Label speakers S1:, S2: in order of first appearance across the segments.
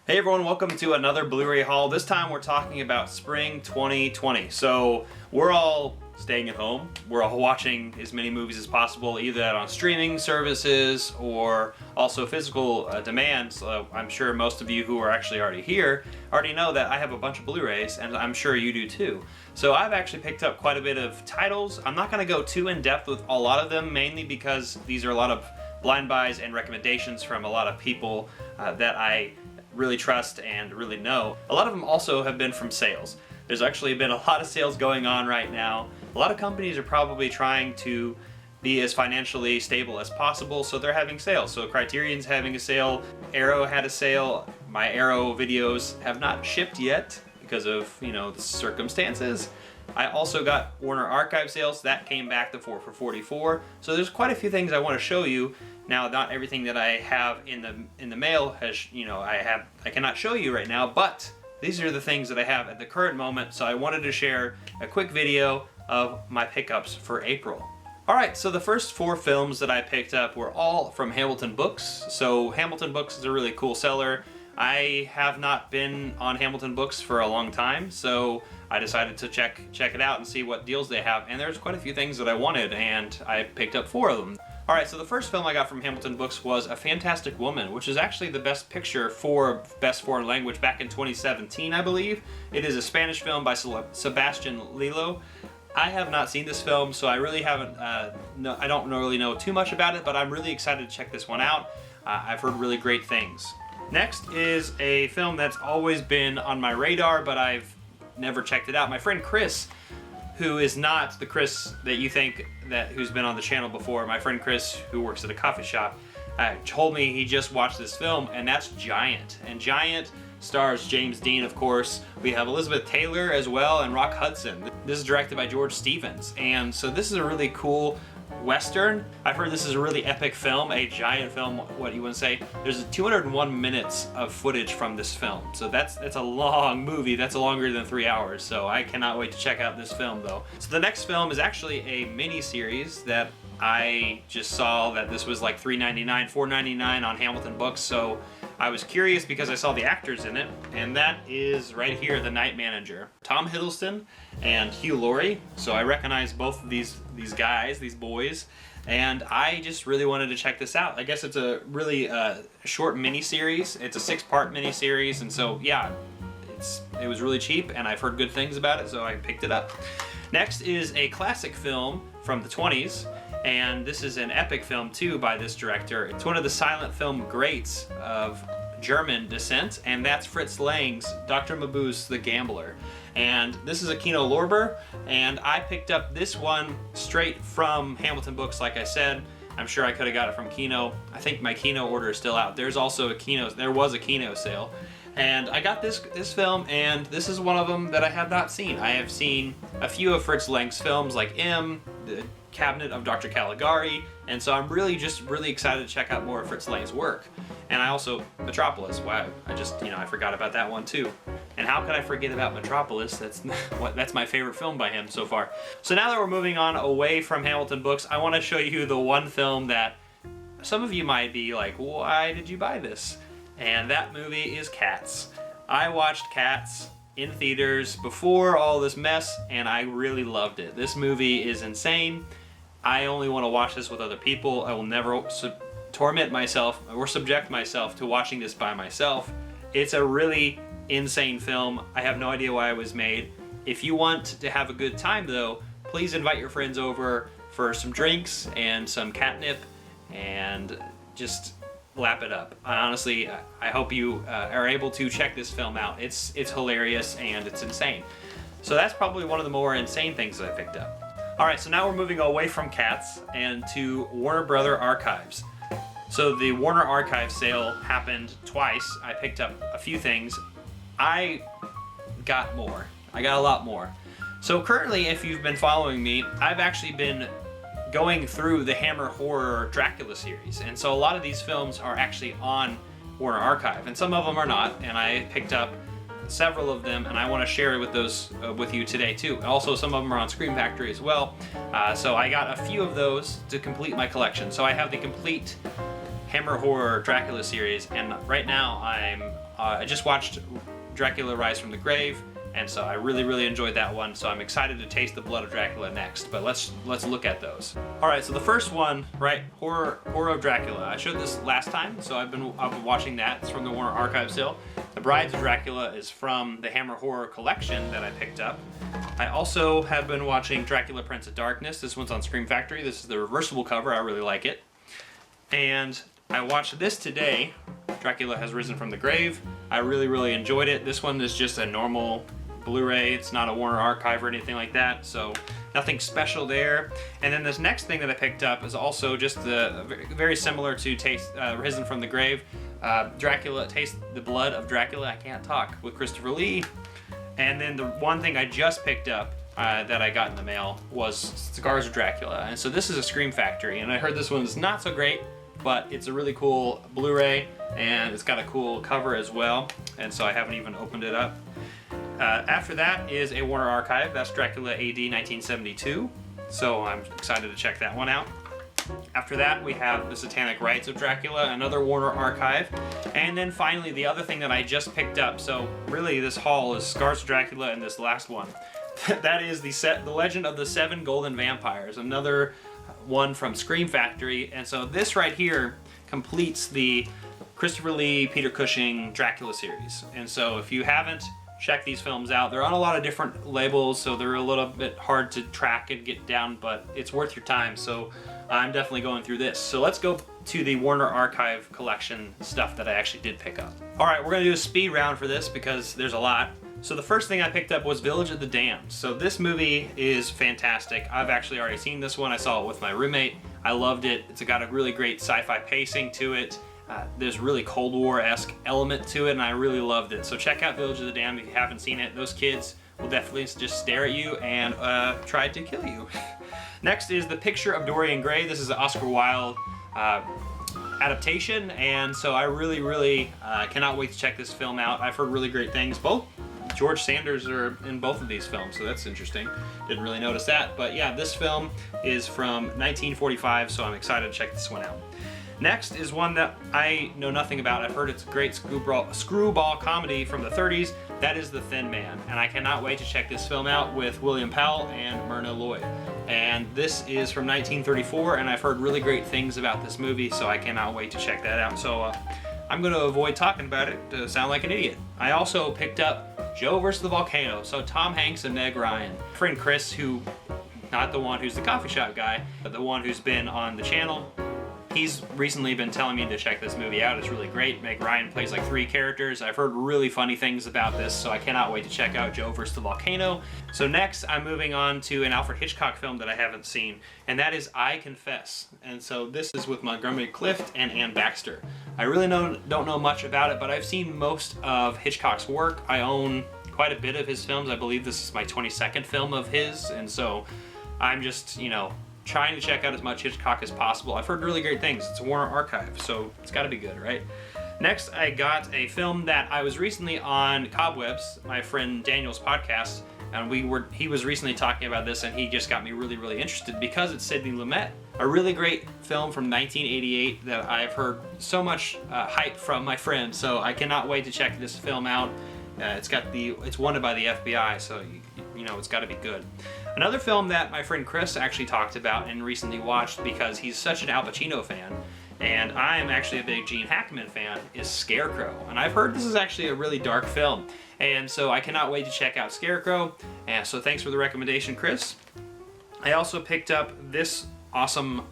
S1: Hey everyone, welcome to another Blu-ray haul. This time we're talking about spring 2020. So we're all staying at home. We're all watching as many movies as possible, either on streaming services or also physical demand. So I'm sure most of you who are actually already here already know that I have a bunch of Blu-rays, and I'm sure you do too. So I've actually picked up quite a bit of titles. I'm not going to go too in-depth with a lot of them, mainly because these are a lot of blind buys and recommendations from a lot of people that I really trust and really know. A lot of them also have been from sales. There's actually been a lot of sales going on right now. A lot of companies are probably trying to be as financially stable as possible, so they're having sales. So Criterion's having a sale, Arrow had a sale. My Arrow videos have not shipped yet because of, the circumstances. I also got Warner Archive sales. That came back to 4 for $44. So there's quite a few things I want to show you. Now, not everything that I have in the mail has, I cannot show you right now, but these are the things that I have at the current moment. So I wanted to share a quick video of my pickups for April. All right, so the first 4 films that I picked up were all from Hamilton Books. So Hamilton Books is a really cool seller. I have not been on Hamilton Books for a long time, so I decided to check it out and see what deals they have. And there's quite a few things that I wanted, and I picked up 4 of them. All right, so the first film I got from Hamilton Books was A Fantastic Woman, which is actually the best picture for Best Foreign Language back in 2017, I believe. It is a Spanish film by Sebastian Lillo. I have not seen this film, so I really haven't. I don't really know too much about it, but I'm really excited to check this one out. I've heard really great things. Next is a film that's always been on my radar, but I've never checked it out. My friend Chris, who is not the Chris that you think who's been on the channel before, my friend Chris, who works at a coffee shop, told me he just watched this film, and that's Giant. And Giant stars James Dean, of course. We have Elizabeth Taylor as well, and Rock Hudson. This is directed by George Stevens, and so this is a really cool Western. I've heard this is a really epic film, a giant film, what you want to say. There's 201 minutes of footage from this film, so that's a long movie. That's longer than 3 hours, so I cannot wait to check out this film though. So the next film is actually a mini-series that I just saw that this was like $3.99, $4.99 on Hamilton Books, so I was curious because I saw the actors in it, and that is right here, The Night Manager. Tom Hiddleston and Hugh Laurie, so I recognize both of these guys, these boys, and I just really wanted to check this out. I guess it's a really short mini-series. It's a 6-part mini-series, and so yeah, it was really cheap, and I've heard good things about it, so I picked it up. Next is a classic film from the 20s, and this is an epic film too by this director. It's one of the silent film greats of German descent, and that's Fritz Lang's Dr. Mabuse the Gambler. And this is a Kino Lorber, and I picked up this one straight from Hamilton Books, like I said. I'm sure I could have got it from Kino. I think my Kino order is still out. There was a Kino sale. And I got this film, and this is one of them that I have not seen. I have seen a few of Fritz Lang's films, like The Cabinet of Dr. Caligari, and so I'm really excited to check out more of Fritz Lang's work. And I also, Metropolis, wow, I forgot about that one too. And how could I forget about Metropolis? That's my favorite film by him so far. So now that we're moving on away from Hamilton Books, I want to show you the one film that some of you might be like, why did you buy this? And that movie is Cats. I watched Cats in theaters before all this mess, and I really loved it. This movie is insane. I only want to watch this with other people. I will never torment myself or subject myself to watching this by myself. It's a really insane film. I have no idea why it was made. If you want to have a good time though, please invite your friends over for some drinks and some catnip and just lap it up. Honestly, I hope you are able to check this film out. It's hilarious and it's insane. So that's probably one of the more insane things that I picked up. All right, so now we're moving away from Cats and to Warner Brother Archives. So the Warner Archive sale happened twice. I picked up a few things. I got more. I got a lot more. So currently, if you've been following me, I've actually been going through the Hammer Horror Dracula series, and so a lot of these films are actually on Warner Archive, and some of them are not, and I picked up several of them, and I want to share those with you today too. Also, some of them are on Scream Factory as well, so I got a few of those to complete my collection. So I have the complete Hammer Horror Dracula series, and right now I'm I just watched Dracula Rise from the Grave, and so I really enjoyed that one. So I'm excited to taste the blood of Dracula next. But let's look at those. All right, so the first one, right, Horror of Dracula. I showed this last time, so I've been watching that. It's from the Warner Archive still. The Brides of Dracula is from the Hammer Horror collection that I picked up. I also have been watching Dracula Prince of Darkness. This one's on Scream Factory. This is the reversible cover. I really like it. And I watched this today, Dracula Has Risen from the Grave. I really enjoyed it. This one is just a normal Blu-ray. It's not a Warner Archive or anything like that, so nothing special there. And then this next thing that I picked up is also just very similar to Risen from the Grave. Dracula, Taste the Blood of Dracula, I can't talk, with Christopher Lee. And then the one thing I just picked up that I got in the mail was Cigars of Dracula. And so this is a Scream Factory, and I heard this one's not so great, but it's a really cool Blu-ray, and it's got a cool cover as well, and so I haven't even opened it up. After that is a Warner Archive. That's Dracula AD 1972, so I'm excited to check that one out. After that, we have the Satanic Rites of Dracula, another Warner Archive. And then finally, the other thing that I just picked up, so really this haul is Cigars of Dracula and this last one. That is the Legend of the Seven Golden Vampires, another one from Scream Factory. And so this right here completes the Christopher Lee, Peter Cushing Dracula series. And so if you haven't checked these films out, they're on a lot of different labels, so they're a little bit hard to track and get down, but it's worth your time. So I'm definitely going through this. So let's go to the Warner Archive collection stuff that I actually did pick up. All right, we're gonna do a speed round for this because there's a lot. So the first thing I picked up was Village of the Damned. So this movie is fantastic. I've actually already seen this one. I saw it with my roommate. I loved it. It's got a really great sci-fi pacing to it. There's really Cold War-esque element to it, and I really loved it. So check out Village of the Damned if you haven't seen it. Those kids will definitely just stare at you and try to kill you. Next is The Picture of Dorian Gray. This is an Oscar Wilde adaptation, and so I really cannot wait to check this film out. I've heard really great things. Both George Sanders are in both of these films, so that's interesting. Didn't really notice that, but yeah, this film is from 1945, so I'm excited to check this one out. Next is one that I know nothing about. I've heard it's a great screwball comedy from the 30s. That is The Thin Man, and I cannot wait to check this film out with William Powell and Myrna Loy. And this is from 1934, and I've heard really great things about this movie, so I cannot wait to check that out. So I'm going to avoid talking about it to sound like an idiot. I also picked up Joe vs. the Volcano, so Tom Hanks and Meg Ryan. Friend Chris, who, not the one who's the coffee shop guy, but the one who's been on the channel, he's recently been telling me to check this movie out. It's really great. Meg Ryan plays like 3 characters. I've heard really funny things about this, so I cannot wait to check out Joe vs. the Volcano. So next, I'm moving on to an Alfred Hitchcock film that I haven't seen, and that is I Confess. And so this is with Montgomery Clift and Ann Baxter. I really don't know much about it, but I've seen most of Hitchcock's work. I own quite a bit of his films. I believe this is my 22nd film of his, and so I'm just, trying to check out as much Hitchcock as possible. I've heard really great things. It's a Warner Archive, so it's got to be good, right? Next, I got a film that I was recently on Cobwebs, my friend Daniel's podcast, and he was recently talking about this, and he just got me really interested because it's Sidney Lumet. A really great film from 1988 that I've heard so much hype from my friend, so I cannot wait to check this film out. It's wanted by the FBI, so it's got to be good. Another film that my friend Chris actually talked about and recently watched because he's such an Al Pacino fan, and I am actually a big Gene Hackman fan, is Scarecrow. And I've heard this is actually a really dark film, and so I cannot wait to check out Scarecrow. And so thanks for the recommendation, Chris. I also picked up this awesome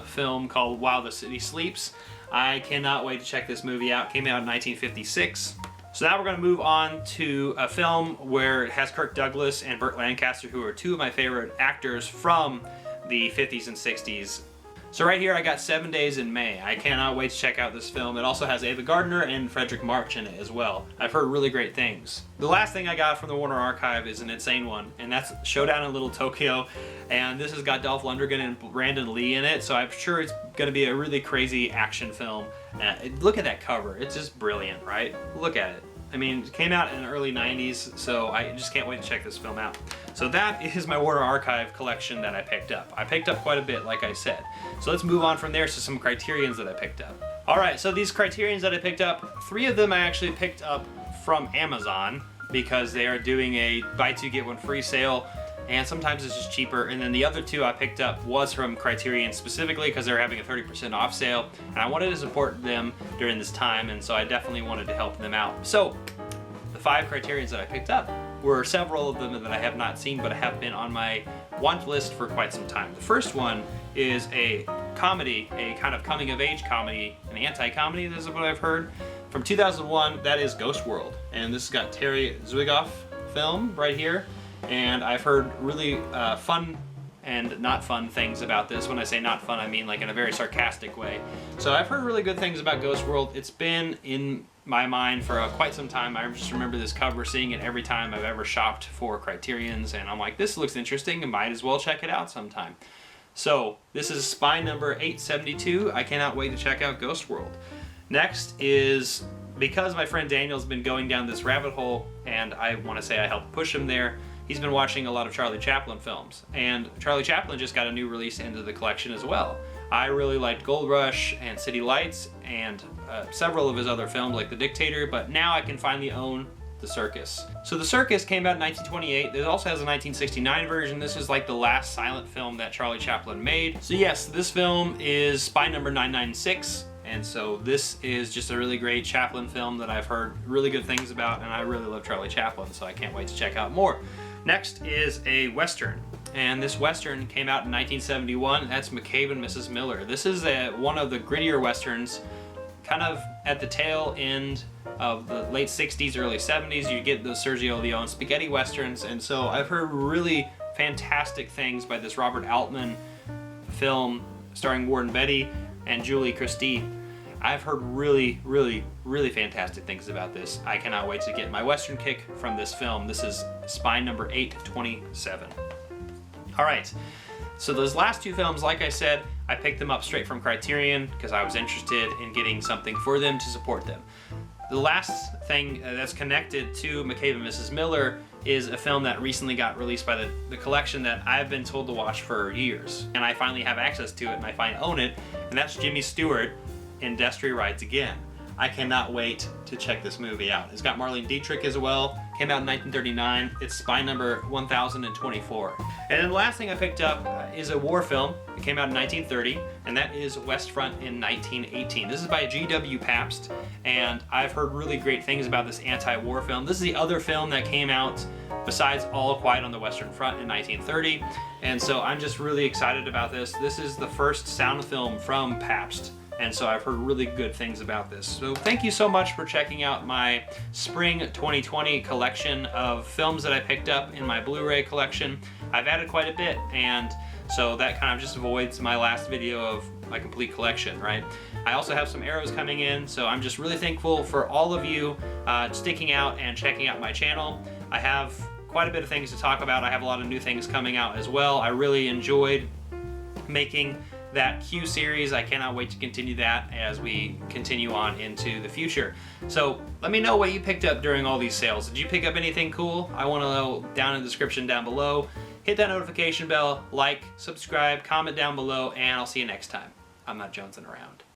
S1: film called While the City Sleeps. I cannot wait to check this movie out. It came out in 1956. So now we're going to move on to a film where it has Kirk Douglas and Burt Lancaster, who are 2 of my favorite actors from the 50s and 60s. So right here I got 7 Days in May. I cannot wait to check out this film. It also has Ava Gardner and Frederick March in it as well. I've heard really great things. The last thing I got from the Warner Archive is an insane one, and that's Showdown in Little Tokyo. And this has got Dolph Lundgren and Brandon Lee in it, so I'm sure it's going to be a really crazy action film. Look at that cover. It's just brilliant, right? Look at it. I mean, it came out in the early 90s, so I just can't wait to check this film out. So that is my Warner Archive collection that I picked up. I picked up quite a bit, like I said. So let's move on from there to some Criterions that I picked up. Alright, so these Criterions that I picked up, 3 of them I actually picked up from Amazon because they are doing a buy 2 get 1 free sale, and sometimes it's just cheaper. And then the other 2 I picked up was from Criterion specifically because they're having a 30% off sale, and I wanted to support them during this time, and so I definitely wanted to help them out. So the 5 Criterions that I picked up were several of them that I have not seen, but have been on my want list for quite some time. The first one is a comedy, a kind of coming-of-age comedy, an anti-comedy, this is what I've heard, from 2001. That is Ghost World, and this has got Terry Zwigoff film right here, and I've heard really fun and not fun things about this. When I say not fun, I mean like in a very sarcastic way. So I've heard really good things about Ghost World. It's been in my mind for quite some time. I just remember this cover, seeing it every time I've ever shopped for Criterions, and I'm like, this looks interesting and might as well check it out sometime. So this is spine number 872. I cannot wait to check out Ghost World. Next is, because my friend Daniel's been going down this rabbit hole, and I want to say I helped push him there, he's been watching a lot of Charlie Chaplin films, and Charlie Chaplin just got a new release into the collection as well. I really liked Gold Rush and City Lights and several of his other films like The Dictator, but now I can finally own The Circus. So The Circus came out in 1928. It also has a 1969 version. This is like the last silent film that Charlie Chaplin made. So yes, this film is spine number 996. And so this is just a really great Chaplin film that I've heard really good things about, and I really love Charlie Chaplin, so I can't wait to check out more. Next is a Western, and this Western came out in 1971. That's McCabe and Mrs. Miller. This is one of the grittier Westerns, kind of at the tail end of the late 60s, early 70s. You get the Sergio Leone spaghetti Westerns, and so I've heard really fantastic things by this Robert Altman film starring Warren Beatty and Julie Christie. I've heard really, really, really fantastic things about this. I cannot wait to get my Western kick from this film. This is spine number 827. All right, so those last 2 films, like I said, I picked them up straight from Criterion because I was interested in getting something for them to support them. The last thing that's connected to McCabe and Mrs. Miller is a film that recently got released by the collection that I've been told to watch for years, and I finally have access to it and I finally own it, and that's Jimmy Stewart in Destry Rides Again. I cannot wait to check this movie out. It's got Marlene Dietrich as well. Came out in 1939. It's spine number 1024. And then the last thing I picked up is a war film. It came out in 1930, and that is West Front in 1918. This is by G.W. Pabst, and I've heard really great things about this anti-war film. This is the other film that came out besides All Quiet on the Western Front in 1930, and so I'm just really excited about this. This is the first sound film from Pabst, and so I've heard really good things about this. So thank you so much for checking out my spring 2020 collection of films that I picked up in my Blu-ray collection. I've added quite a bit, and so that kind of just avoids my last video of my complete collection, right? I also have some arrows coming in, so I'm just really thankful for all of you sticking out and checking out my channel. I have quite a bit of things to talk about. I have a lot of new things coming out as well. I really enjoyed making that Q series. I cannot wait to continue that as we continue on into the future. So let me know what you picked up during all these sales. Did you pick up anything cool? I want to know down in the description down below. Hit that notification bell, like, subscribe, comment down below, and I'll see you next time. I'm not jonesing around.